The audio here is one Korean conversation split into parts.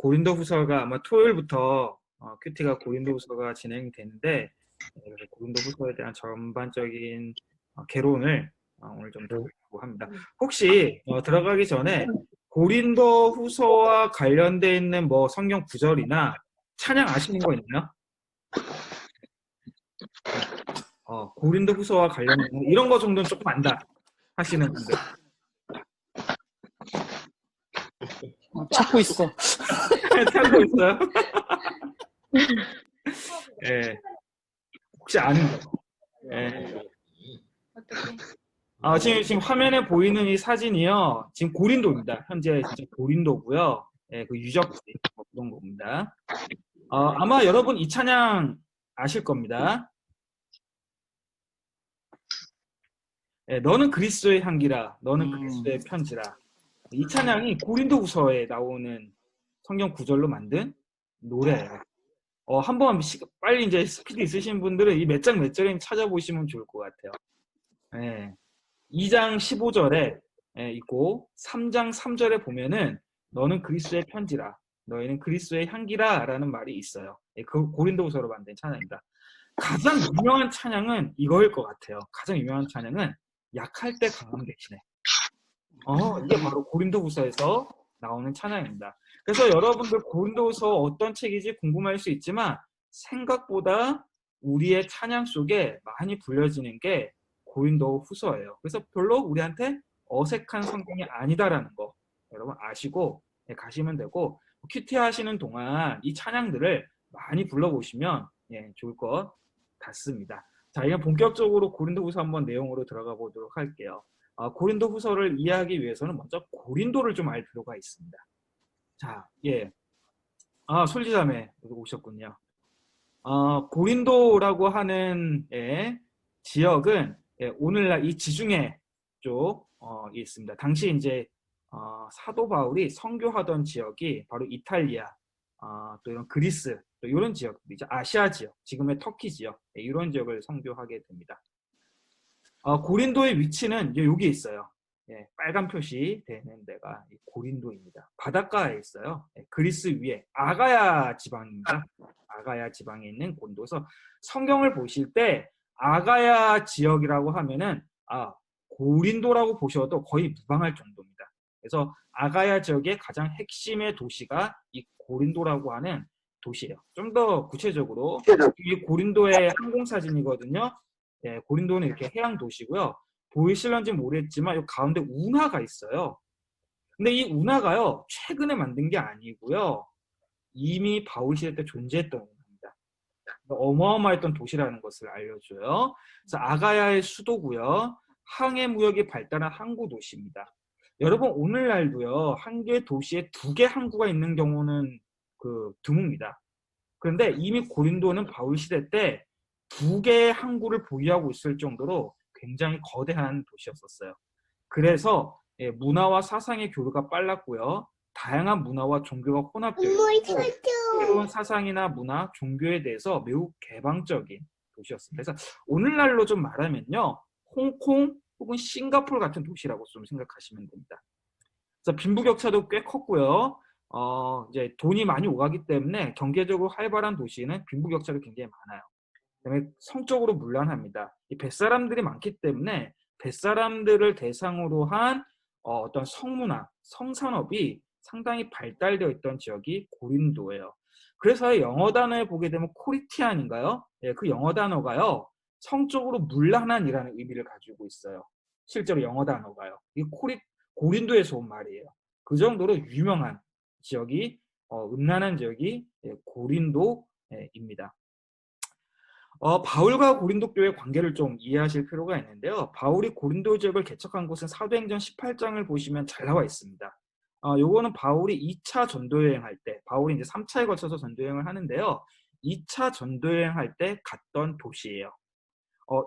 고린도후서가 아마 토요일부터 큐티가 고린도후서가 진행되는데 그래서 고린도후서에 대한 전반적인 개론을 오늘 좀 들어보려고 합니다. 혹시 들어가기 전에 고린도후서와 관련돼 있는 뭐 성경 구절이나 찬양 아시는 거 있나요? 고린도후서와 관련된 이런 거 정도는 조금 안다 하시는 분들. 찾고 있어. 찾고 있어요? 예. 혹시 아는 거? 예. 지금 화면에 보이는 이 사진이요. 지금 고린도입니다. 현재 진짜 고린도고요. 예, 그 유적지 그런 겁니다. 아마 여러분 이 찬양 아실 겁니다. 예, 너는 그리스도의 향기라, 너는 그리스도의 편지라. 이 찬양이 고린도후서에 나오는 성경 구절로 만든 노래예요. 한번 빨리 이제 스피드 있으신 분들은 이 몇 장 몇 절인 찾아보시면 좋을 것 같아요. 예. 2장 15절에 있고 3장 3절에 보면은 너는 그리스도의 편지라 너희는 그리스도의 향기라 라는 말이 있어요. 그 고린도후서로 만든 찬양입니다. 가장 유명한 찬양은 이거일 것 같아요. 가장 유명한 찬양은 약할 때 강함 대신에 이게 바로 고린도후서에서 나오는 찬양입니다. 그래서 여러분들 고린도후서 어떤 책이지 궁금할 수 있지만 생각보다 우리의 찬양 속에 많이 불려지는 게 고린도후서예요. 그래서 별로 우리한테 어색한 성경이 아니다라는 거 여러분 아시고 가시면 되고 큐티 하시는 동안 이 찬양들을 많이 불러보시면 좋을 것 같습니다. 자, 이제 본격적으로 고린도후서 한번 내용으로 들어가 보도록 할게요. 고린도후서를 이해하기 위해서는 먼저 고린도를 좀 알 필요가 있습니다. 자, 솔지자매 오셨군요. 고린도라고 하는 지역은 오늘날 이 지중해 쪽 있습니다. 당시 이제 사도 바울이 선교하던 지역이 바로 이탈리아, 또 이런 그리스, 또 이런 지역들이죠. 아시아 지역, 지금의 터키 지역 이런 지역을 선교하게 됩니다. 고린도의 위치는 이제 여기 있어요. 빨간 표시 되는 데가 고린도입니다. 바닷가에 있어요. 그리스 위에 아가야 지방입니다. 아가야 지방에 있는 고린도에서 성경을 보실 때 아가야 지역이라고 하면은 고린도라고 보셔도 거의 무방할 정도입니다. 그래서 아가야 지역의 가장 핵심의 도시가 이 고린도라고 하는 도시예요. 좀 더 구체적으로 이 고린도의 항공 사진이거든요. 고린도는 이렇게 해양 도시고요. 보이실런지 모르겠지만 이 가운데 운하가 있어요. 근데 이 운하가요 최근에 만든 게 아니고요. 이미 바울 시대 때 존재했던 운하입니다. 어마어마했던 도시라는 것을 알려줘요. 그래서 아가야의 수도고요. 항해 무역이 발달한 항구 도시입니다. 여러분 오늘날도요 한 개 도시에 두 개 항구가 있는 경우는 드뭅니다. 그런데 이미 고린도는 바울 시대 때 두 개의 항구를 보유하고 있을 정도로 굉장히 거대한 도시였었어요. 그래서 문화와 사상의 교류가 빨랐고요. 다양한 문화와 종교가 혼합되어 있고 새로운 사상이나 문화, 종교에 대해서 매우 개방적인 도시였습니다. 그래서 오늘날로 좀 말하면요. 홍콩 혹은 싱가포르 같은 도시라고 좀 생각하시면 됩니다. 그래서 빈부격차도 꽤 컸고요. 이제 돈이 많이 오가기 때문에 경제적으로 활발한 도시는 빈부격차가 굉장히 많아요. 그다음에 성적으로 문란합니다. 이 뱃사람들이 많기 때문에 뱃사람들을 대상으로 한 어떤 성문화, 성산업이 상당히 발달되어 있던 지역이 고린도예요. 그래서 영어 단어에 보게 되면 코리티안인가요? 그 영어 단어가요. 성적으로 문란한이라는 의미를 가지고 있어요. 실제로 영어 단어가요. 이 고린도에서 온 말이에요. 그 정도로 유명한 지역이 음란한 지역이 고린도입니다. 바울과 고린도 교회의 관계를 좀 이해하실 필요가 있는데요. 바울이 고린도 지역을 개척한 곳은 사도행전 18장을 보시면 잘 나와 있습니다. 요거는 바울이 2차 전도여행할 때, 바울이 이제 3차에 걸쳐서 전도여행을 하는데요. 2차 전도여행할 때 갔던 도시예요.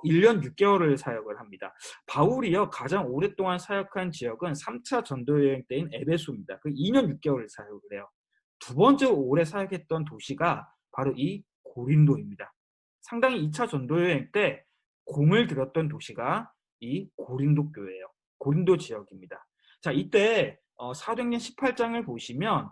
1년 6개월을 사역을 합니다. 바울이요, 가장 오랫동안 사역한 지역은 3차 전도여행 때인 에베소입니다. 그 2년 6개월을 사역을 해요. 두 번째로 오래 사역했던 도시가 바로 이 고린도입니다. 상당히 2차 전도여행 때 공을 들였던 도시가 이 고린도 교회예요. 고린도 지역입니다. 자, 이때 사도행전 18장을 보시면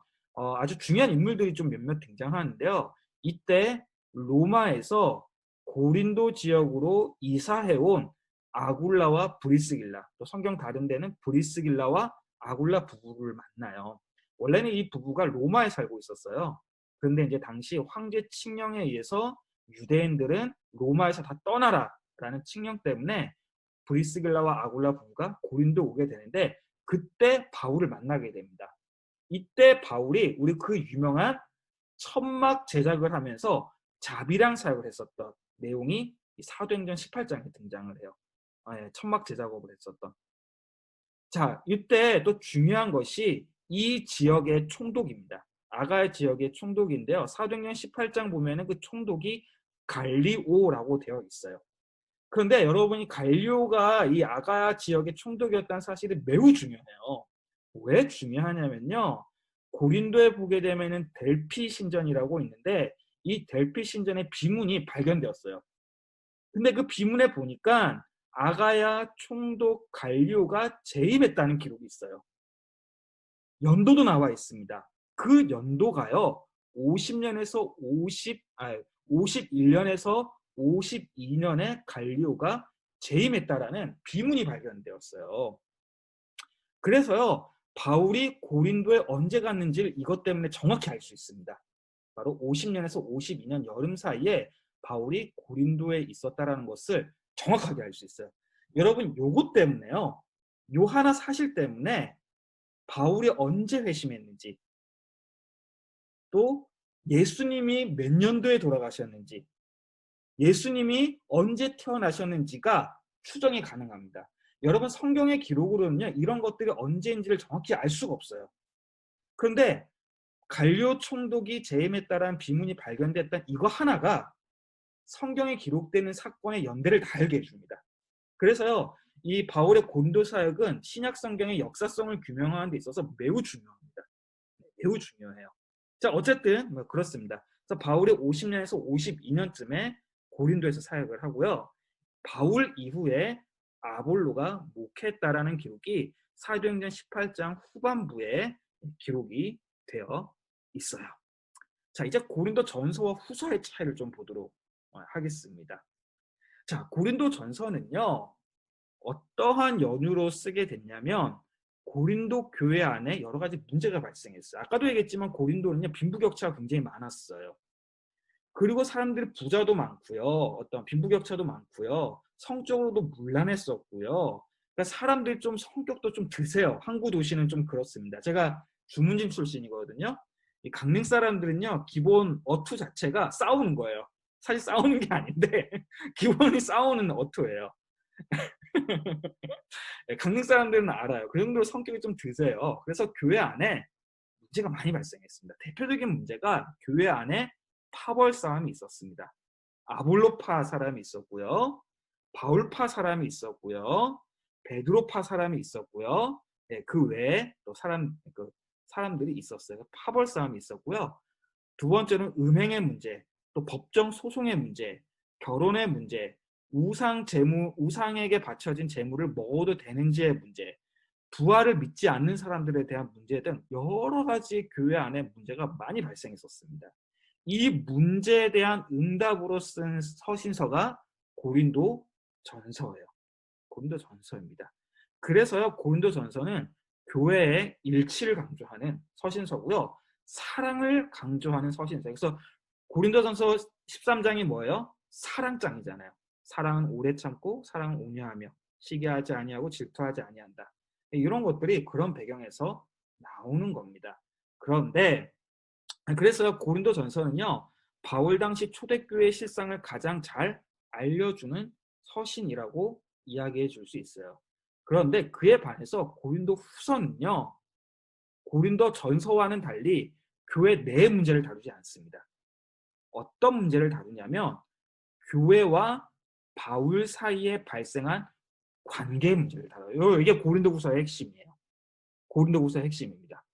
아주 중요한 인물들이 좀 몇몇 등장하는데요. 이때 로마에서 고린도 지역으로 이사해온 아굴라와 브리스길라, 또 성경 다른 데는 브리스길라와 아굴라 부부를 만나요. 원래는 이 부부가 로마에 살고 있었어요. 그런데 이제 당시 황제 칙령에 의해서 유대인들은 로마에서 다 떠나라라는 칙령 때문에 브리스길라와 아굴라 부부가 고린도 오게 되는데, 그때 바울을 만나게 됩니다. 이때 바울이 우리 그 유명한 천막 제작을 하면서 자비랑 사역을 했었던 내용이 사도행전 18장에 등장을 해요. 천막 제작업을 했었던. 자, 이때 또 중요한 것이 이 지역의 총독입니다. 아가야 지역의 총독인데요. 사도행전 18장 보면은 그 총독이 갈리오라고 되어 있어요. 그런데 여러분이 갈리오가 이 아가야 지역의 총독이었다는 사실이 매우 중요해요. 왜 중요하냐면요. 고린도에 보게 되면은 델피 신전이라고 있는데, 이 델피 신전의 비문이 발견되었어요. 근데 그 비문에 보니까 아가야 총독 갈리오가 재임했다는 기록이 있어요. 연도도 나와 있습니다. 그 연도가요. 51년에서 52년에 갈리오가 재임했다라는 비문이 발견되었어요. 그래서요, 바울이 고린도에 언제 갔는지를 이것 때문에 정확히 알 수 있습니다. 바로 50년에서 52년 여름 사이에 바울이 고린도에 있었다라는 것을 정확하게 알 수 있어요. 여러분, 요것 때문에요, 요 하나 사실 때문에 바울이 언제 회심했는지, 또 예수님이 몇 년도에 돌아가셨는지, 예수님이 언제 태어나셨는지가 추정이 가능합니다. 여러분, 성경의 기록으로는요, 이런 것들이 언제인지를 정확히 알 수가 없어요. 그런데 갈리오 총독이 재임했다라는 비문이 발견됐던 이거 하나가 성경에 기록되는 사건의 연대를 다 알게 해줍니다. 그래서요, 이 바울의 고린도 사역은 신약 성경의 역사성을 규명하는 데 있어서 매우 중요합니다. 매우 중요해요. 자, 어쨌든 뭐 그렇습니다. 그래서 바울이 50년에서 52년쯤에 고린도에서 사역을 하고요. 바울 이후에 아볼로가 목회했다라는 기록이 사도행전 18장 후반부에 기록이 되어 있어요. 자, 이제 고린도 전서와 후서의 차이를 좀 보도록 하겠습니다. 자, 고린도 전서는요, 어떠한 연유로 쓰게 됐냐면, 고린도 교회 안에 여러 가지 문제가 발생했어요. 아까도 얘기했지만 고린도는요, 빈부격차가 굉장히 많았어요. 그리고 사람들이 부자도 많고요, 어떤 빈부격차도 많고요, 성적으로도 문란했었고요. 그러니까 사람들이 좀 성격도 좀 드세요. 항구 도시는 좀 그렇습니다. 제가 주문진 출신이거든요. 이 강릉 사람들은요, 기본 어투 자체가 싸우는 거예요. 사실 싸우는 게 아닌데 기본이 싸우는 어투예요. 강릉 사람들은 알아요. 그 정도로 성격이 좀 드세요. 그래서 교회 안에 문제가 많이 발생했습니다. 대표적인 문제가 교회 안에 파벌 싸움이 있었습니다. 아볼로파 사람이 있었고요, 바울파 사람이 있었고요, 베드로파 사람이 있었고요. 그 외에 또 사람들이 있었어요. 파벌 싸움이 있었고요. 두 번째는 음행의 문제, 또 법정 소송의 문제, 결혼의 문제, 우상에게 바쳐진 재물을 먹어도 되는지의 문제, 부활을 믿지 않는 사람들에 대한 문제 등 여러 가지 교회 안에 문제가 많이 발생했었습니다. 이 문제에 대한 응답으로 쓴 서신서가 고린도 전서예요. 고린도 전서입니다. 그래서요, 고린도 전서는 교회의 일치를 강조하는 서신서고요, 사랑을 강조하는 서신서. 그래서 고린도 전서 13장이 뭐예요? 사랑장이잖아요. 사랑은 오래 참고 사랑은 온유하며 시기하지 아니하고 질투하지 아니한다. 이런 것들이 그런 배경에서 나오는 겁니다. 그런데 그래서 고린도 전서는요, 바울 당시 초대교회의 실상을 가장 잘 알려주는 서신이라고 이야기해 줄 수 있어요. 그런데 그에 반해서 고린도 후서는요, 고린도 전서와는 달리 교회 내 문제를 다루지 않습니다. 어떤 문제를 다루냐면, 교회와 바울 사이에 발생한 관계 문제를 다뤄요. 이게 고린도 후서의 핵심이에요. 고린도 후서의 핵심입니다.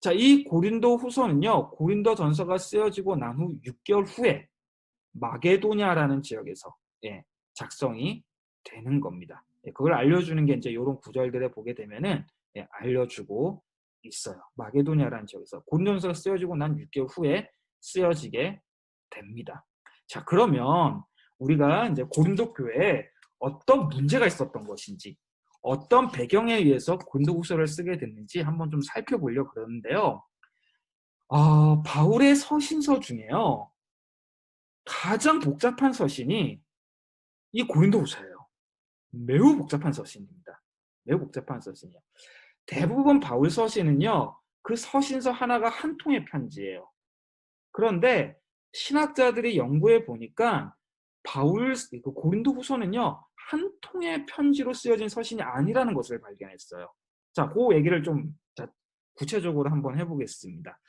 자, 이 고린도 후서는요, 고린도 전서가 쓰여지고 난 후 6개월 후에 마게도냐라는 지역에서 작성이 되는 겁니다. 그걸 알려주는 게 이제 이런 구절들에 보게 되면은 알려주고 있어요. 마게도냐라는 지역에서 고린도전서가 쓰여지고 난 6개월 후에 쓰여지게 됩니다. 자, 그러면 우리가 이제 고린도 교회에 어떤 문제가 있었던 것인지, 어떤 배경에 의해서 고린도후서를 쓰게 됐는지 한번 좀 살펴보려고 그러는데요. 바울의 서신서 중에요. 가장 복잡한 서신이 이 고린도후서예요. 매우 복잡한 서신입니다. 매우 복잡한 서신이에요. 대부분 바울 서신은요, 그 서신서 하나가 한 통의 편지예요. 그런데 신학자들이 연구해 보니까 그 고린도후서는요, 한 통의 편지로 쓰여진 서신이 아니라는 것을 발견했어요. 자, 그 얘기를 좀 구체적으로 한번 해보겠습니다.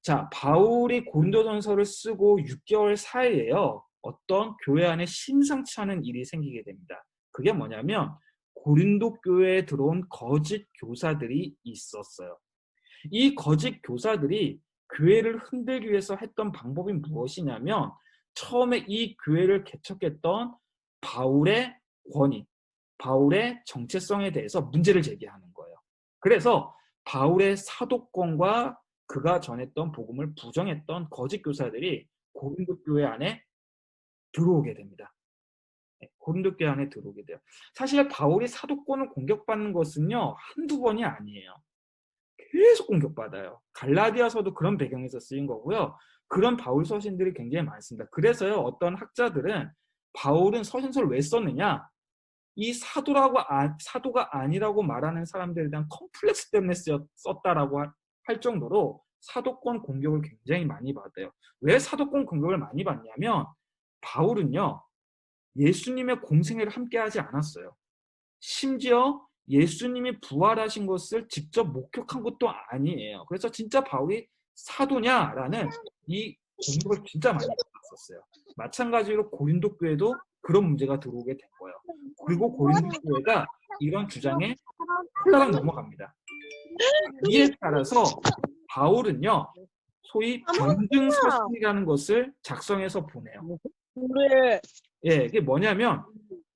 자, 바울이 고린도전서를 쓰고 6개월 사이에요, 어떤 교회 안에 심상치 않은 일이 생기게 됩니다. 그게 뭐냐면 고린도 교회에 들어온 거짓 교사들이 있었어요. 이 거짓 교사들이 교회를 흔들기 위해서 했던 방법이 무엇이냐면, 처음에 이 교회를 개척했던 바울의 권위, 바울의 정체성에 대해서 문제를 제기하는 거예요. 그래서 바울의 사도권과 그가 전했던 복음을 부정했던 거짓 교사들이 고린도 교회 안에 들어오게 됩니다. 고린도 교회 안에 들어오게 돼요. 사실 바울이 사도권을 공격받는 것은요, 한두 번이 아니에요. 계속 공격받아요. 갈라디아서도 그런 배경에서 쓰인 거고요. 그런 바울 서신들이 굉장히 많습니다. 그래서요, 어떤 학자들은 바울은 서신서를 왜 썼느냐? 이 사도가 아니라고 말하는 사람들에 대한 컴플렉스 때문에 썼다라고 할 정도로 사도권 공격을 굉장히 많이 받아요. 왜 사도권 공격을 많이 받냐면, 바울은요, 예수님의 공생애를 함께 하지 않았어요. 심지어 예수님이 부활하신 것을 직접 목격한 것도 아니에요. 그래서 진짜 바울이 사도냐라는 이 공격을 진짜 많이 받았었어요. 마찬가지로 고린도 교회도 그런 문제가 들어오게 된 거예요. 그리고 고린도 교회가 이런 주장에 홀라당 넘어갑니다. 이에 따라서 바울은요, 소위 변증 서신이라는 것을 작성해서 보내요. 예, 이게 뭐냐면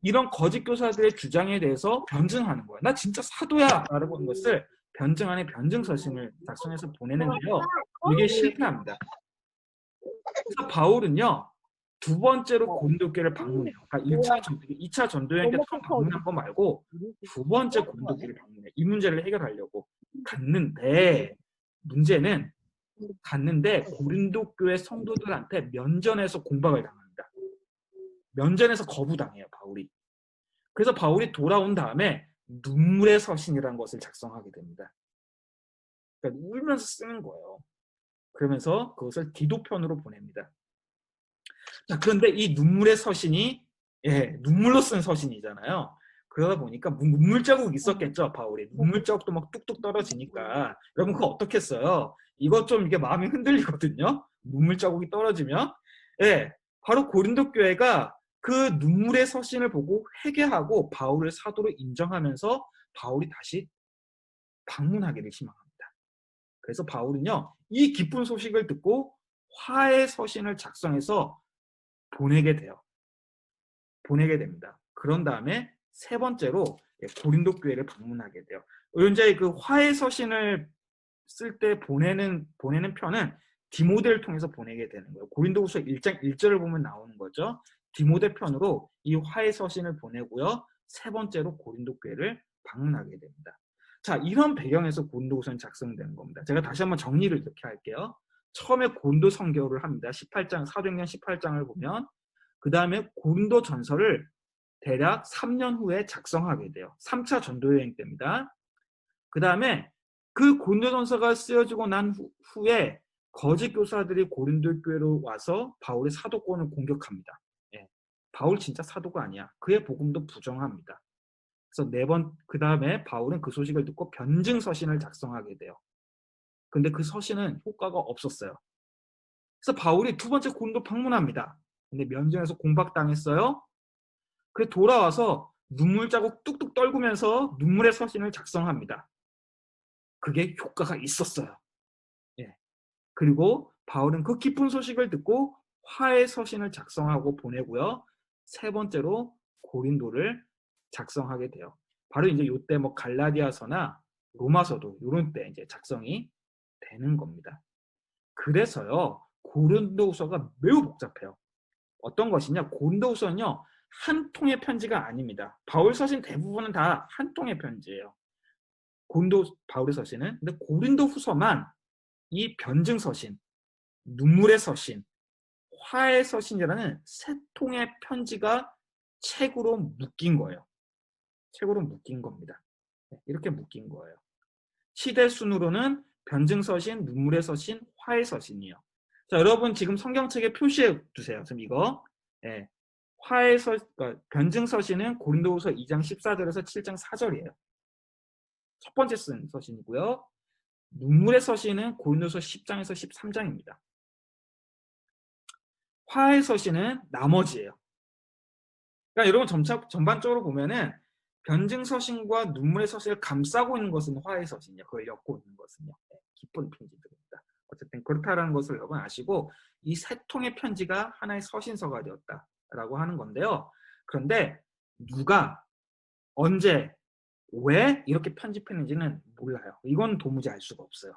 이런 거짓 교사들의 주장에 대해서 변증하는 거예요. 나 진짜 사도야! 라고 하는 것을 변증하는 변증 서신을 작성해서 보내는데요. 이게 실패합니다. 그래서 바울은요, 두 번째로 고린도 교회를 방문해요. 그러니까 2차 전도여행 때 처음 방문한 거 말고 두 번째 고린도 교회를 방문해요. 이 문제를 해결하려고 갔는데, 문제는 갔는데 고린도 교회 성도들한테 면전에서 공박을 당합니다. 면전에서 거부당해요, 바울이. 그래서 바울이 돌아온 다음에 눈물의 서신이라는 것을 작성하게 됩니다. 그러니까 울면서 쓰는 거예요. 그러면서 그것을 기도편으로 보냅니다. 자, 그런데 이 눈물의 서신이, 눈물로 쓴 서신이잖아요. 그러다 보니까 눈물 자국이 있었겠죠, 바울이. 눈물 자국도 막 뚝뚝 떨어지니까. 여러분, 그거 어떻겠어요? 이거 좀 이게 마음이 흔들리거든요. 눈물 자국이 떨어지면. 바로 고린도 교회가 그 눈물의 서신을 보고 회개하고 바울을 사도로 인정하면서 바울이 다시 방문하기를 희망합니다. 그래서 바울은요, 이 기쁜 소식을 듣고 화해 서신을 작성해서 보내게 됩니다. 그런 다음에 세 번째로 고린도 교회를 방문하게 돼요. 이제 그 화해 서신을 쓸 때 보내는 편은 디모데를 통해서 보내게 되는 거예요. 고린도후서 1장 1절을 보면 나오는 거죠. 디모데 편으로 이 화해 서신을 보내고요. 세 번째로 고린도 교회를 방문하게 됩니다. 자, 이런 배경에서 고린도후서는 작성되는 겁니다. 제가 다시 한번 정리를 이렇게 할게요. 처음에 고린도 선교를 합니다. 18장, 사도행전 18장을 보면, 그 다음에 고린도 전서를 대략 3년 후에 작성하게 돼요. 3차 전도여행 때입니다. 그 다음에 그 고린도전서가 쓰여지고 난 후에 거짓 교사들이 고린도 교회로 와서 바울의 사도권을 공격합니다. 바울 진짜 사도가 아니야. 그의 복음도 부정합니다. 그래서 그 다음에 바울은 그 소식을 듣고 변증 서신을 작성하게 돼요. 근데 그 서신은 효과가 없었어요. 그래서 바울이 두 번째 고린도 방문합니다. 근데 면전에서 공박당했어요. 그래서 돌아와서 눈물 자국 뚝뚝 떨구면서 눈물의 서신을 작성합니다. 그게 효과가 있었어요. 그리고 바울은 그 기쁜 소식을 듣고 화해 서신을 작성하고 보내고요. 세 번째로 고린도를 작성하게 돼요. 바로 이제 이때 갈라디아서나 로마서도 이런 때 이제 작성이 되는 겁니다. 그래서요, 고린도후서가 매우 복잡해요. 어떤 것이냐? 고린도후서는요, 한 통의 편지가 아닙니다. 바울 서신 대부분은 다 한 통의 편지예요. 바울의 서신은. 근데 고린도후서만 이 변증 서신, 눈물의 서신, 화의 서신이라는 세 통의 편지가 책으로 묶인 거예요. 책으로 묶인 겁니다. 이렇게 묶인 거예요. 시대 순으로는 변증 서신, 눈물의 서신, 화의 서신이요. 자, 여러분 지금 성경책에 표시해 두세요. 지금 이거. 예. 그러니까 변증 서신은 고린도후서 2장 14절에서 7장 4절이에요. 첫 번째 쓴 서신이고요. 눈물의 서신은 고린도서 10장에서 13장입니다. 화의 서신은 나머지예요. 그러니까 여러분 전반적으로 보면은 변증 서신과 눈물의 서신을 감싸고 있는 것은 화의 서신이요. 그걸 엮고 있는 것은요. 기쁜 편지들입니다. 어쨌든 그렇다라는 것을 여러분 아시고 이 세 통의 편지가 하나의 서신서가 되었다라고 하는 건데요. 그런데 누가 언제 왜 이렇게 편집했는지는 몰라요. 이건 도무지 알 수가 없어요.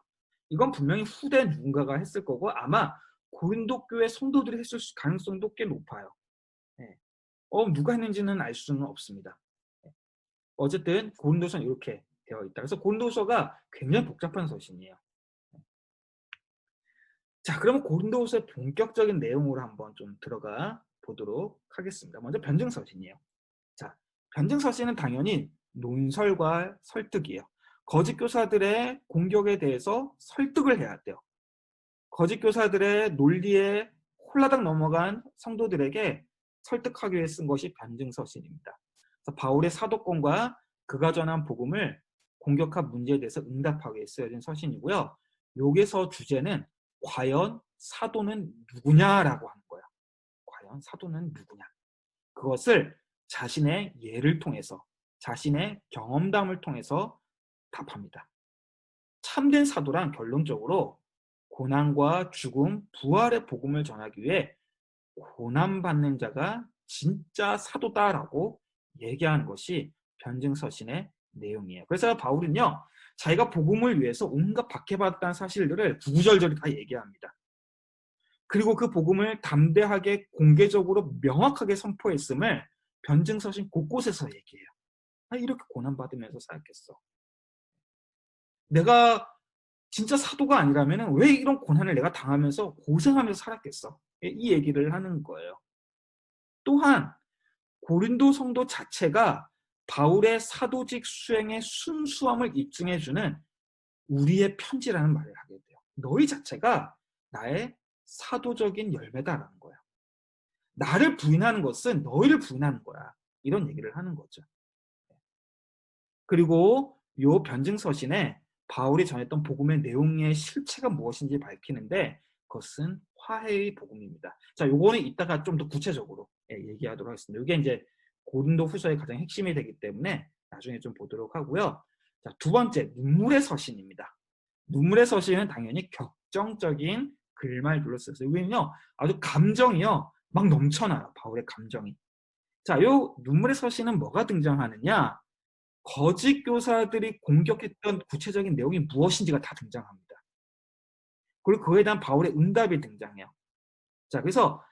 이건 분명히 후대 누군가가 했을 거고 아마 고린도 교회 성도들이 했을 가능성도 꽤 높아요. 네. 누가 했는지는 알 수는 없습니다. 네. 어쨌든 고린도서는 이렇게 되어 있다. 그래서 고린도서가 굉장히 복잡한 서신이에요. 자, 그러면 고린도서의 본격적인 내용으로 한번 좀 들어가 보도록 하겠습니다. 먼저 변증서신이에요. 자, 변증서신은 당연히 논설과 설득이에요. 거짓 교사들의 공격에 대해서 설득을 해야 돼요. 거짓 교사들의 논리에 홀라당 넘어간 성도들에게 설득하기 위해 쓴 것이 변증서신입니다. 그래서 바울의 사도권과 그가 전한 복음을 공격한 문제에 대해서 응답하기 위해 쓰여진 서신이고요. 여기서 주제는 과연 사도는 누구냐라고 하는 거예요. 과연 사도는 누구냐. 그것을 자신의 예를 통해서 자신의 경험담을 통해서 답합니다. 참된 사도란 결론적으로 고난과 죽음, 부활의 복음을 전하기 위해 고난받는 자가 진짜 사도다라고 얘기하는 것이 변증서신의 내용이에요. 그래서 바울은요, 자기가 복음을 위해서 온갖 박해받았다는 사실들을 구구절절히 다 얘기합니다. 그리고 그 복음을 담대하게 공개적으로 명확하게 선포했음을 변증서신 곳곳에서 얘기해요. 이렇게 고난받으면서 살겠어. 내가 진짜 사도가 아니라면 왜 이런 고난을 내가 당하면서 고생하면서 살았겠어? 이 얘기를 하는 거예요. 또한 고린도 성도 자체가 바울의 사도직 수행의 순수함을 입증해주는 우리의 편지라는 말을 하게 돼요. 너희 자체가 나의 사도적인 열매다라는 거예요. 나를 부인하는 것은 너희를 부인하는 거야. 이런 얘기를 하는 거죠. 그리고 요 변증서신에 바울이 전했던 복음의 내용의 실체가 무엇인지 밝히는데 그것은 화해의 복음입니다. 자, 요거는 이따가 좀 더 구체적으로 얘기하도록 하겠습니다. 이게 이제 고린도 후서의 가장 핵심이 되기 때문에 나중에 좀 보도록 하고요. 자, 두 번째, 눈물의 서신입니다. 눈물의 서신은 당연히 격정적인 글말들로 쓰였어요. 여기는요, 아주 감정이요, 막 넘쳐나요. 바울의 감정이. 자, 요 눈물의 서신은 뭐가 등장하느냐? 거짓 교사들이 공격했던 구체적인 내용이 무엇인지가 다 등장합니다. 그리고 그에 대한 바울의 응답이 등장해요. 자, 그래서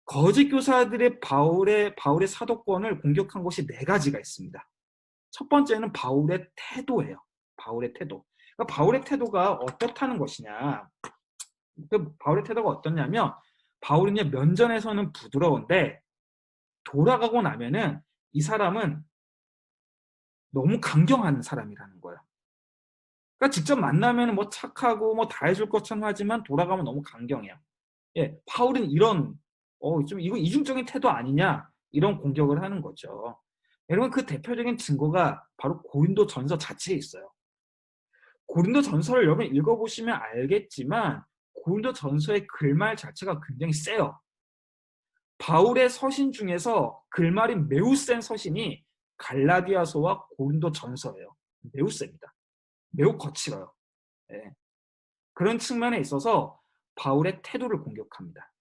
거짓 교사들의 바울의 사도권을 공격한 것이 네 가지가 있습니다. 첫 번째는 바울의 태도예요. 바울의 태도. 그러니까 바울의 태도가 어떻다는 것이냐. 바울의 태도가 어떻냐면 바울은 면전에서는 부드러운데 돌아가고 나면은 이 사람은 너무 강경한 사람이라는 거예요. 그러니까 직접 만나면 뭐 착하고 뭐 다 해줄 것처럼 하지만 돌아가면 너무 강경해요. 예, 바울은 이런 좀 이거 이중적인 태도 아니냐 이런 공격을 하는 거죠. 여러분 그 대표적인 증거가 바로 고린도 전서 자체에 있어요. 고린도 전서를 여러분 읽어보시면 알겠지만 고린도 전서의 글말 자체가 굉장히 세요. 바울의 서신 중에서 글말이 매우 센 서신이 갈라디아서와 고린도 전서예요. 매우 셉니다. 매우 거칠어요. 예. 그런 측면에 있어서 바울의 태도를 공격합니다.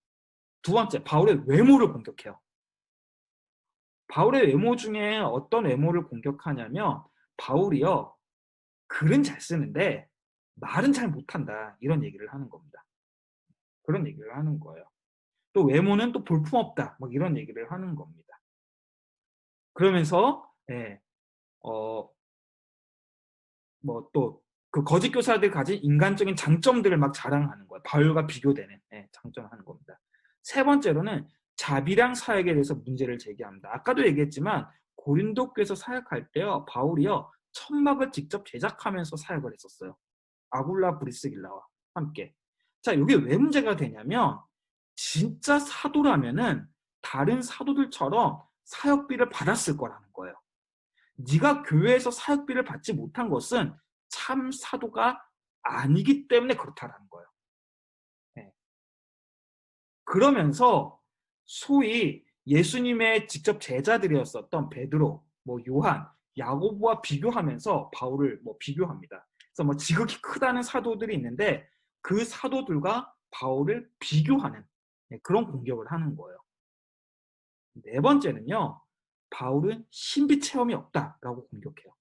두 번째, 바울의 외모를 공격해요. 바울의 외모 중에 어떤 외모를 공격하냐면 바울이요, 글은 잘 쓰는데 말은 잘 못한다. 이런 얘기를 하는 겁니다. 그런 얘기를 하는 거예요. 또 외모는 또 볼품없다. 막 이런 얘기를 하는 겁니다. 그러면서 예, 어, 뭐 또 그 거짓 교사들이 가진 인간적인 장점들을 막 자랑하는 거예요. 바울과 비교되는 장점하는 겁니다. 세 번째로는 자비랑 사역에 대해서 문제를 제기합니다. 아까도 얘기했지만 고린도 교회에서 사역할 때요, 바울이요 천막을 직접 제작하면서 사역을 했었어요. 아굴라 브리스길라와 함께. 자, 이게 왜 문제가 되냐면 진짜 사도라면은 다른 사도들처럼 사역비를 받았을 거라는 거예요. 네가 교회에서 사역비를 받지 못한 것은 참 사도가 아니기 때문에 그렇다라는 거예요. 네. 그러면서 소위 예수님의 직접 제자들이었었던 베드로, 뭐 요한, 야고보와 비교하면서 바울을 뭐 비교합니다. 그래서 뭐 지극히 크다는 사도들이 있는데 그 사도들과 바울을 비교하는 그런 공격을 하는 거예요. 네 번째는요, 바울은 신비 체험이 없다라고 공격해요.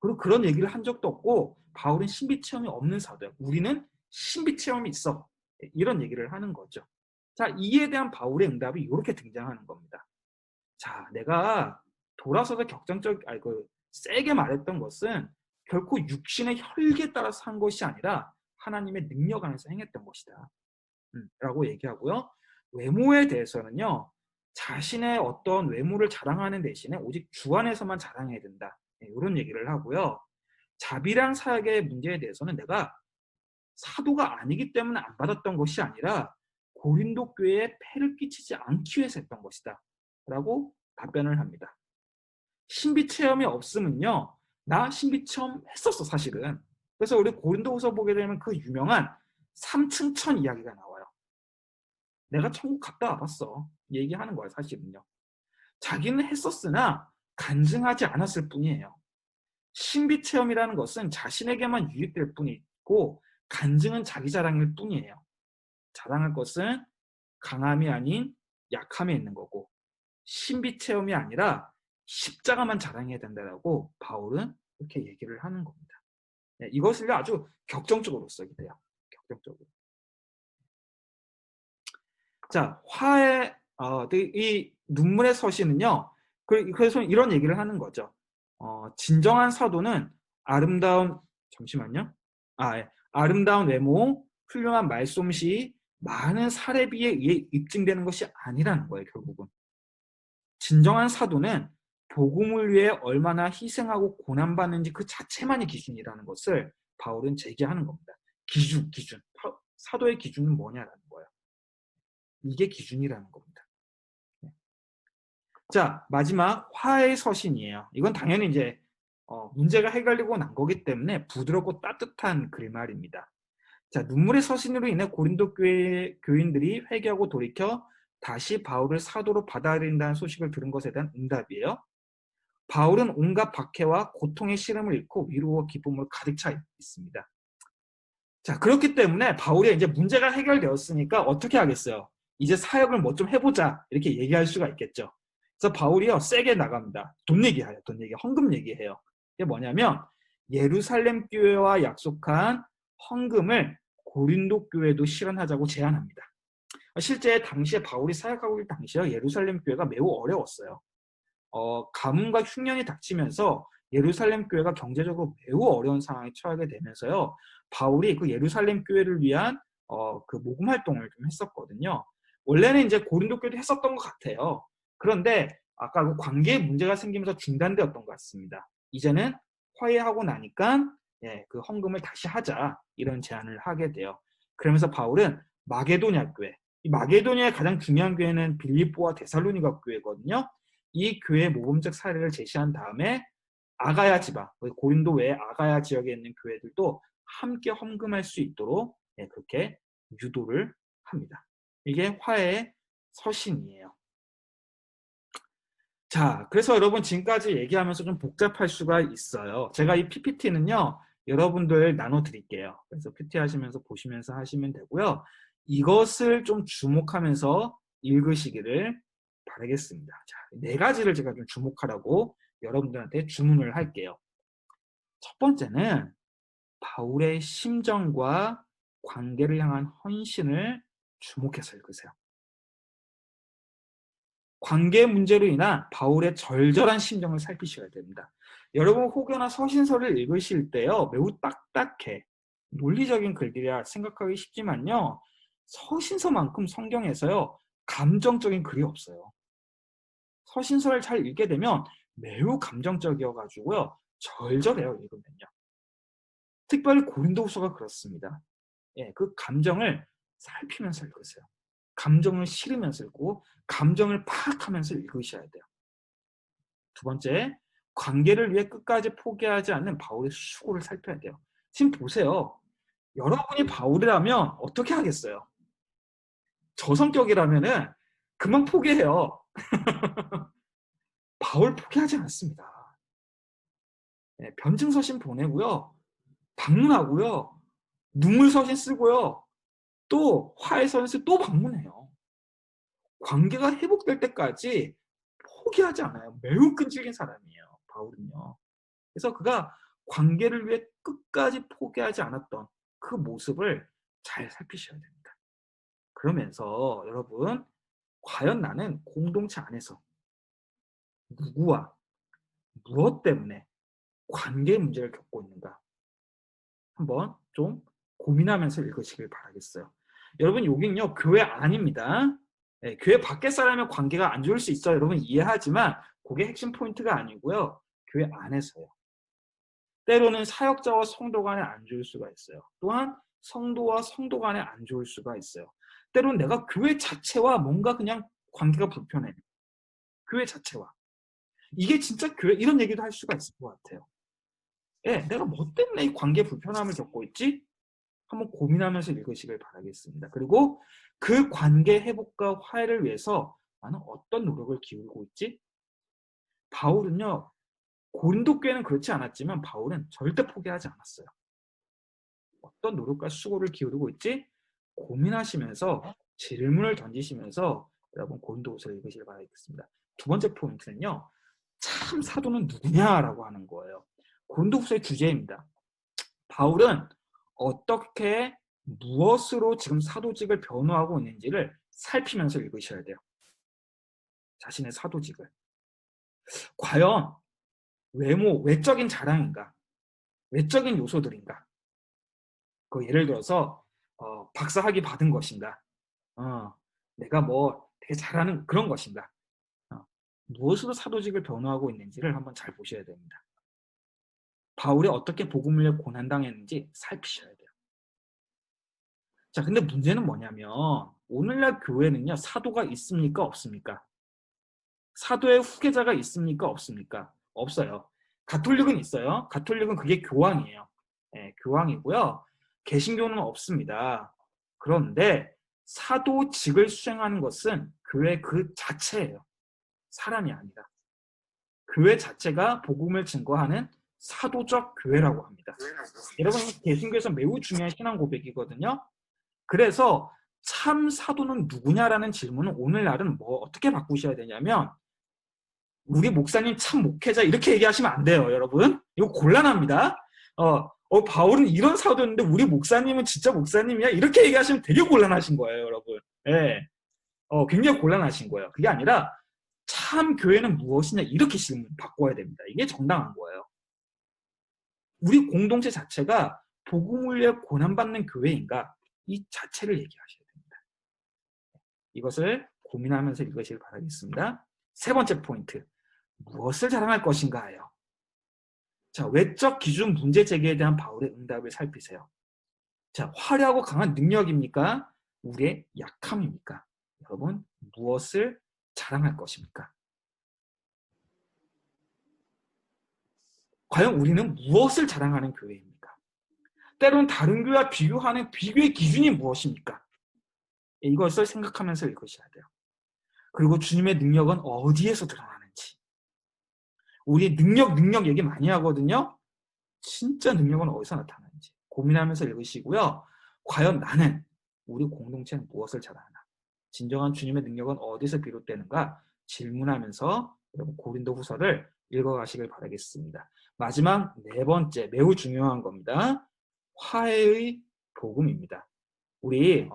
그리고 그런 얘기를 한 적도 없고 바울은 신비 체험이 없는 사도야. 우리는 신비 체험이 있어. 이런 얘기를 하는 거죠. 자, 이에 대한 바울의 응답이 이렇게 등장하는 겁니다. 자, 내가 돌아서서 세게 말했던 것은 결코 육신의 혈기에 따라서 한 것이 아니라 하나님의 능력 안에서 행했던 것이다. 라고 얘기하고요. 외모에 대해서는요, 자신의 어떤 외모를 자랑하는 대신에 오직 주 안에서만 자랑해야 된다. 이런 얘기를 하고요. 자비랑 사역의 문제에 대해서는 내가 사도가 아니기 때문에 안 받았던 것이 아니라 고린도 교회에 폐를 끼치지 않기 위해서 했던 것이다. 라고 답변을 합니다. 신비 체험이 없으면요, 나 신비 체험 했었어, 사실은. 그래서 우리 고린도후서 보게 되면 그 유명한 3층 천 이야기가 나와요. 내가 천국 갔다 와봤어. 얘기하는 거야, 사실은요. 자기는 했었으나 간증하지 않았을 뿐이에요. 신비 체험이라는 것은 자신에게만 유익될 뿐이고 간증은 자기 자랑일 뿐이에요. 자랑할 것은 강함이 아닌 약함에 있는 거고 신비 체험이 아니라 십자가만 자랑해야 된다라고 바울은 이렇게 얘기를 하는 겁니다. 이것을 아주 격정적으로 쓰게 돼요. 격정적으로. 자, 이 눈물의 서신은요. 그래서 이런 얘기를 하는 거죠. 진정한 사도는 아름다운 잠시만요. 아름다운 외모, 훌륭한 말솜씨, 많은 사례비에 의해 입증되는 것이 아니라는 거예요. 결국은 진정한 사도는 복음을 위해 얼마나 희생하고 고난받는지 그 자체만이 기준이라는 것을 바울은 제기하는 겁니다. 기준. 사도의 기준은 뭐냐라는 거예요. 이게 기준이라는 겁니다. 자, 마지막 화해의 서신이에요. 이건 당연히 이제 문제가 해결되고 난 거기 때문에 부드럽고 따뜻한 글말입니다. 자, 눈물의 서신으로 인해 고린도 교회 교인들이 회개하고 돌이켜 다시 바울을 사도로 받아들인다는 소식을 들은 것에 대한 응답이에요. 바울은 온갖 박해와 고통의 시름을 잃고 위로와 기쁨으로 가득 차 있습니다. 자, 그렇기 때문에 바울이 이제 문제가 해결되었으니까 어떻게 하겠어요? 이제 사역을 뭐 좀 해보자 이렇게 얘기할 수가 있겠죠. 그래서 바울이요 세게 나갑니다. 돈 얘기해요. 돈 얘기, 헌금 얘기해요. 이게 뭐냐면 예루살렘 교회와 약속한 헌금을 고린도 교회도 실현하자고 제안합니다. 실제 당시에 바울이 사역하고 있을 당시에 예루살렘 교회가 매우 어려웠어요. 가뭄과 흉년이 닥치면서 예루살렘 교회가 경제적으로 매우 어려운 상황에 처하게 되면서요. 바울이 그 예루살렘 교회를 위한 그 모금 활동을 좀 했었거든요. 원래는 이제 고린도 교회도 했었던 것 같아요. 그런데 아까 그 관계에 문제가 생기면서 중단되었던 것 같습니다. 이제는 화해하고 나니까 그 헌금을 다시 하자 이런 제안을 하게 돼요. 그러면서 바울은 마게도냐 교회, 이 마게도냐의 가장 중요한 교회는 빌립보와 데살로니가 교회거든요. 이 교회의 모범적 사례를 제시한 다음에 아가야 지방, 고린도 외에 아가야 지역에 있는 교회들도 함께 헌금할 수 있도록 그렇게 유도를 합니다. 이게 화해의 서신이에요. 자, 그래서 여러분 지금까지 얘기하면서 좀 복잡할 수가 있어요. 제가 이 PPT는요, 여러분들 나눠드릴게요. 그래서 PT 하시면서 보시면서 하시면 되고요. 이것을 좀 주목하면서 읽으시기를 바라겠습니다. 자, 네 가지를 제가 좀 주목하라고 여러분들한테 주문을 할게요. 첫 번째는 바울의 심정과 관계를 향한 헌신을 주목해서 읽으세요. 관계 문제로 인한 바울의 절절한 심정을 살피셔야 됩니다. 여러분 혹여나 서신서를 읽으실 때요, 매우 딱딱해, 논리적인 글들이라 생각하기 쉽지만요, 서신서만큼 성경에서요 감정적인 글이 없어요. 서신서를 잘 읽게 되면 매우 감정적이어가지고요 절절해요, 읽으면요. 특별히 고린도후서가 그렇습니다. 예, 그 감정을 살피면서 읽으세요. 감정을 실으면서 읽고 감정을 파악하면서 읽으셔야 돼요. 두 번째, 관계를 위해 끝까지 포기하지 않는 바울의 수고를 살펴야 돼요. 지금 보세요. 여러분이 바울이라면 어떻게 하겠어요? 저 성격이라면은 그만 포기해요. 바울 포기하지 않습니다. 네, 변증서신 보내고요. 방문하고요. 눈물서신 쓰고요. 또 화해서신 또 방문해요. 관계가 회복될 때까지 포기하지 않아요. 매우 끈질긴 사람이에요, 바울은요. 그래서 그가 관계를 위해 끝까지 포기하지 않았던 그 모습을 잘 살피셔야 됩니다. 그러면서 여러분, 과연 나는 공동체 안에서 누구와 무엇 때문에 관계 문제를 겪고 있는가? 한번 좀 고민하면서 읽으시길 바라겠어요. 여러분, 여긴요, 교회 안입니다. 네, 교회 밖에 사람의 관계가 안 좋을 수 있어요. 여러분 이해하지만 그게 핵심 포인트가 아니고요. 교회 안에서요. 때로는 사역자와 성도 간에 안 좋을 수가 있어요. 또한 성도와 성도 간에 안 좋을 수가 있어요. 때로는 내가 교회 자체와 뭔가 그냥 관계가 불편해. 교회 자체와. 이게 진짜 교회, 이런 얘기도 할 수가 있을 것 같아요. 예, 내가 뭐 때문에 이 관계 불편함을 겪고 있지? 한번 고민하면서 읽으시길 바라겠습니다. 그리고 그 관계 회복과 화해를 위해서 나는 어떤 노력을 기울이고 있지? 바울은요, 고린도 교회는 그렇지 않았지만 바울은 절대 포기하지 않았어요. 어떤 노력과 수고를 기울이고 있지? 고민하시면서 질문을 던지시면서 여러분 고린도후서를 읽으시길 바라겠습니다. 두 번째 포인트는요, 참 사도는 누구냐라고 하는 거예요. 고린도후서의 주제입니다. 바울은 어떻게 무엇으로 지금 사도직을 변호하고 있는지를 살피면서 읽으셔야 돼요. 자신의 사도직을. 과연 외모, 외적인 자랑인가? 외적인 요소들인가? 그 예를 들어서 박사 학위 받은 것인가? 내가 뭐 되게 잘하는 그런 것인가? 무엇으로 사도직을 변호하고 있는지를 한번 잘 보셔야 됩니다. 바울이 어떻게 복음을 고난당했는지 살피셔야 돼요. 자, 근데 문제는 뭐냐면 오늘날 교회는요, 사도가 있습니까? 없습니까? 사도의 후계자가 있습니까? 없습니까? 없어요. 가톨릭은 있어요. 가톨릭은 그게 교황이에요. 네, 교황이고요. 개신교는 없습니다. 그런데 사도직을 수행하는 것은 교회 그 자체예요. 사람이 아니라. 교회 자체가 복음을 증거하는 사도적 교회라고 합니다. 여러분, 개신교에서 매우 중요한 신앙 고백이거든요. 그래서 참 사도는 누구냐라는 질문은 오늘날은 뭐 어떻게 바꾸셔야 되냐면 우리 목사님 참 목회자 이렇게 얘기하시면 안 돼요, 여러분. 이거 곤란합니다. 바울은 이런 사도였는데 우리 목사님은 진짜 목사님이야? 이렇게 얘기하시면 되게 곤란하신 거예요, 여러분. 예. 굉장히 곤란하신 거예요. 그게 아니라 참 교회는 무엇이냐 이렇게 질문 바꿔야 됩니다. 이게 정당한 거예요. 우리 공동체 자체가 복음을 위해 고난받는 교회인가? 이 자체를 얘기하셔야 됩니다. 이것을 고민하면서 읽으시길 바라겠습니다. 세 번째 포인트. 무엇을 자랑할 것인가예요. 자, 외적 기준 문제 제기에 대한 바울의 응답을 살피세요. 자, 화려하고 강한 능력입니까? 우리의 약함입니까? 여러분, 무엇을 자랑할 것입니까? 과연 우리는 무엇을 자랑하는 교회입니까? 때로는 다른 교회와 비교하는 비교의 기준이 무엇입니까? 이것을 생각하면서 읽으셔야 돼요. 그리고 주님의 능력은 어디에서 드러나는지. 우리 능력 얘기 많이 하거든요. 진짜 능력은 어디서 나타나는지 고민하면서 읽으시고요. 과연 나는 우리 공동체는 무엇을 잘하나? 진정한 주님의 능력은 어디서 비롯되는가? 질문하면서 여러분 고린도후서를 읽어가시길 바라겠습니다. 마지막 네 번째, 매우 중요한 겁니다. 화해의 복음입니다. 우리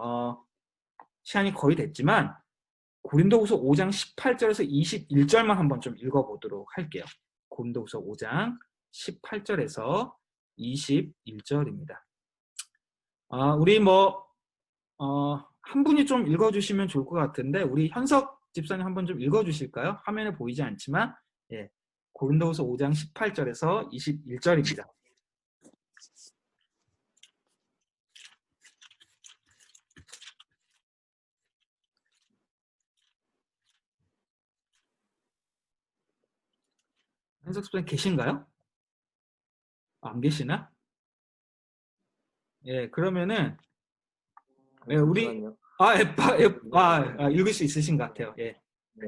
시간이 거의 됐지만 고린도후서 5장 18절에서 21절만 한번 좀 읽어보도록 할게요. 고린도후서 5장 18절에서 21절입니다. 우리 한 분이 좀 읽어주시면 좋을 것 같은데 우리 현석 집사님 한번 좀 읽어주실까요? 화면에 보이지 않지만 예, 고린도후서 5장 18절에서 21절입니다. 현석 집사님 계신가요? 안 계시나? 예, 그러면은 예, 우리 읽을 수 있으신 것 같아요. 예. 네.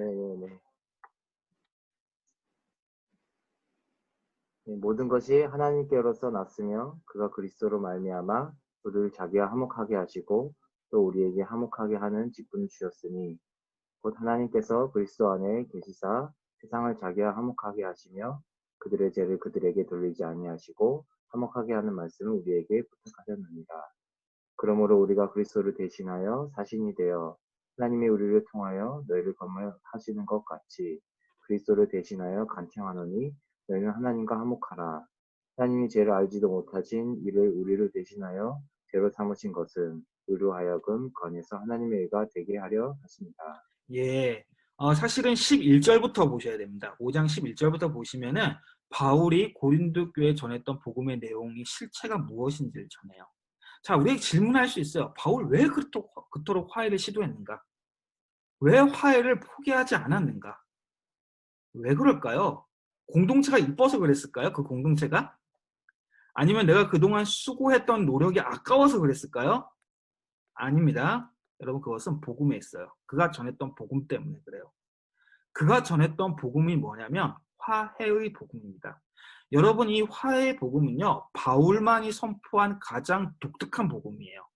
모든 것이 하나님께로서 났으며 그가 그리스도로 말미암아 우리를 자기와 화목하게 하시고 또 우리에게 화목하게 하는 직분을 주셨으니 곧 하나님께서 그리스도 안에 계시사 세상을 자기와 화목하게 하시며 그들의 죄를 그들에게 돌리지 아니하시고 화목하게 하는 말씀을 우리에게 부탁하셨느니라. 그러므로 우리가 그리스도를 대신하여 사신이 되어 하나님이 우리를 통하여 너희를 건면하시는 것 같이 그리스도를 대신하여 간청하노니 너희는 하나님과 화목하라. 하나님이 죄를 알지도 못하신 이를 우리를 대신하여 죄로 삼으신 것은 우리로 하여금 건에서 하나님의 의가 되게 하려 하십니다. 예. 사실은 11절부터 보셔야 됩니다. 5장 11절부터 보시면은 바울이 고린도 교회에 전했던 복음의 내용이 실체가 무엇인지를 전해요. 자, 우리에게 질문할 수 있어요. 바울 왜 그토록 화해를 시도했는가? 왜 화해를 포기하지 않았는가? 왜 그럴까요? 공동체가 이뻐서 그랬을까요? 그 공동체가? 아니면 내가 그동안 수고했던 노력이 아까워서 그랬을까요? 아닙니다. 여러분, 그것은 복음에 있어요. 그가 전했던 복음 때문에 그래요. 그가 전했던 복음이 뭐냐면 화해의 복음입니다. 여러분, 이 화해의 복음은요, 바울만이 선포한 가장 독특한 복음이에요.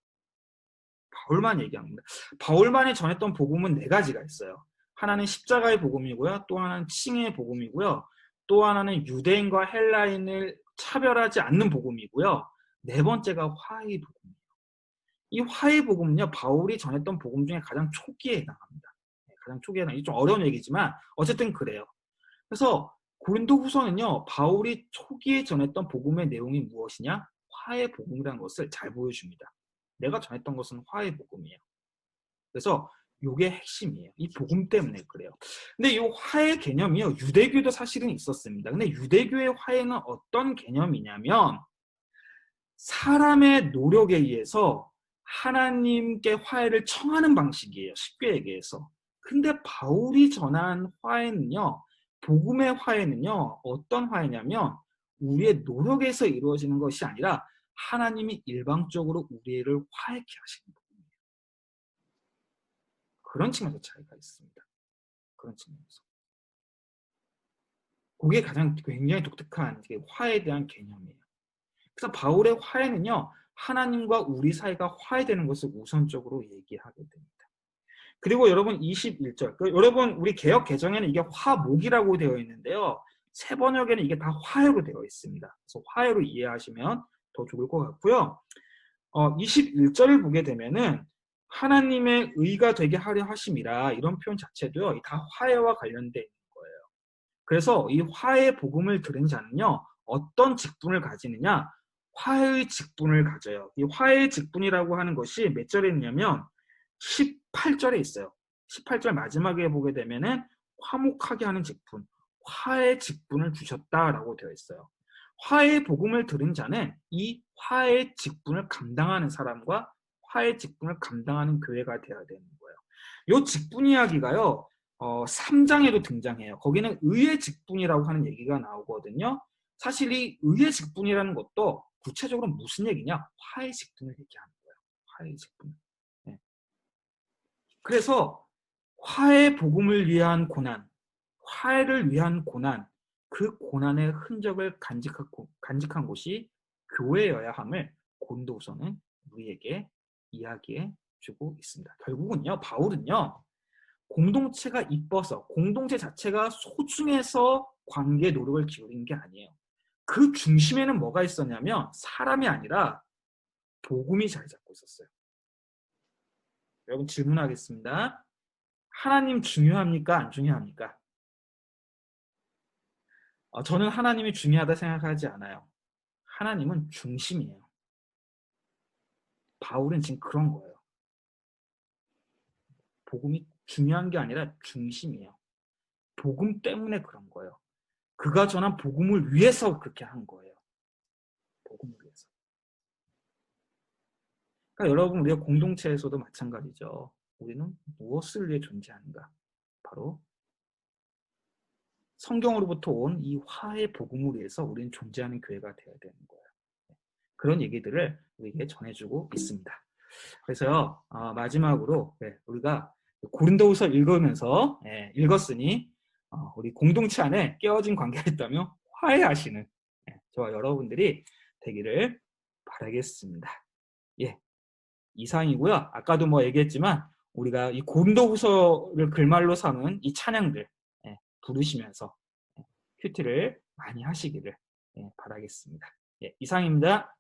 바울만 얘기합니다. 바울만이 전했던 복음은 네 가지가 있어요. 하나는 십자가의 복음이고요. 또 하나는 칭의의 복음이고요. 또 하나는 유대인과 헬라인을 차별하지 않는 복음이고요. 네 번째가 화해의 복음이에요. 이 화해의 복음은요, 바울이 전했던 복음 중에 가장 초기에 해당합니다. 가장 초기에 해당합니다. 좀 어려운 얘기지만 어쨌든 그래요. 그래서 고린도후서는요, 바울이 초기에 전했던 복음의 내용이 무엇이냐? 화해의 복음이라는 것을 잘 보여줍니다. 내가 전했던 것은 화해의 복음이에요. 그래서 이게 핵심이에요. 이 복음 때문에 그래요. 근데 이 화해 개념이요, 유대교도 사실은 있었습니다. 근데 유대교의 화해는 어떤 개념이냐면 사람의 노력에 의해서 하나님께 화해를 청하는 방식이에요. 쉽게 얘기해서. 근데 바울이 전한 화해는요, 복음의 화해는요, 어떤 화해냐면 우리의 노력에서 이루어지는 것이 아니라 하나님이 일방적으로 우리를 화해케 하시는 부분이에요. 그런 측면에서 차이가 있습니다. 그런 측면에서. 그게 가장 굉장히 독특한 화해에 대한 개념이에요. 그래서 바울의 화해는요, 하나님과 우리 사이가 화해되는 것을 우선적으로 얘기하게 됩니다. 그리고 여러분 21절, 여러분 우리 개역 개정에는 이게 화목이라고 되어 있는데요, 새 번역에는 이게 다 화해로 되어 있습니다. 그래서 화해로 이해하시면 더 좋을 것 같고요. 21절을 보게 되면은 하나님의 의가 되게 하려 하심이라, 이런 표현 자체도요, 다 화해와 관련된 거예요. 그래서 이 화해의 복음을 들은 자는요, 어떤 직분을 가지느냐? 화해의 직분을 가져요. 이 화해의 직분이라고 하는 것이 몇 절에 있냐면 18절에 있어요. 18절 마지막에 보게 되면은 화목하게 하는 직분, 화해의 직분을 주셨다라고 되어 있어요. 화해의 복음을 들은 자는 이 화해의 직분을 감당하는 사람과 화해의 직분을 감당하는 교회가 되어야 되는 거예요. 이 직분 이야기가요, 3장에도 등장해요. 거기는 의의 직분이라고 하는 얘기가 나오거든요. 사실 이 의의 직분이라는 것도 구체적으로 무슨 얘기냐? 화해의 직분을 얘기하는 거예요. 화해의 직분. 네. 그래서 화해 복음을 위한 고난, 화해를 위한 고난, 그 고난의 흔적을 간직한 곳이 교회여야 함을 고린도후서는 우리에게 이야기해 주고 있습니다. 결국은요, 바울은요, 공동체가 이뻐서, 공동체 자체가 소중해서 관계에 노력을 기울인 게 아니에요. 그 중심에는 뭐가 있었냐면 사람이 아니라 복음이 자리 잡고 있었어요. 여러분 질문하겠습니다. 하나님 중요합니까? 안 중요합니까? 저는 하나님이 중요하다 생각하지 않아요. 하나님은 중심이에요. 바울은 지금 그런 거예요. 복음이 중요한 게 아니라 중심이에요. 복음 때문에 그런 거예요. 그가 전한 복음을 위해서 그렇게 한 거예요. 복음을 위해서. 그러니까 여러분 우리가 공동체에서도 마찬가지죠. 우리는 무엇을 위해 존재하는가? 바로 성경으로부터 온 이 화의 복음을 위해서 우리는 존재하는 교회가 되어야 되는 거예요. 그런 얘기들을 우리에게 전해주고 있습니다. 그래서요, 마지막으로 우리가 고린도후서 읽으면서 읽었으니 우리 공동체 안에 깨어진 관계가 있다면 화해하시는 저와 여러분들이 되기를 바라겠습니다. 예, 이상이고요. 아까도 뭐 얘기했지만 우리가 이 고린도후서를 글말로 삼은 이 찬양들 부르시면서 큐티를 많이 하시기를 바라겠습니다. 예, 이상입니다.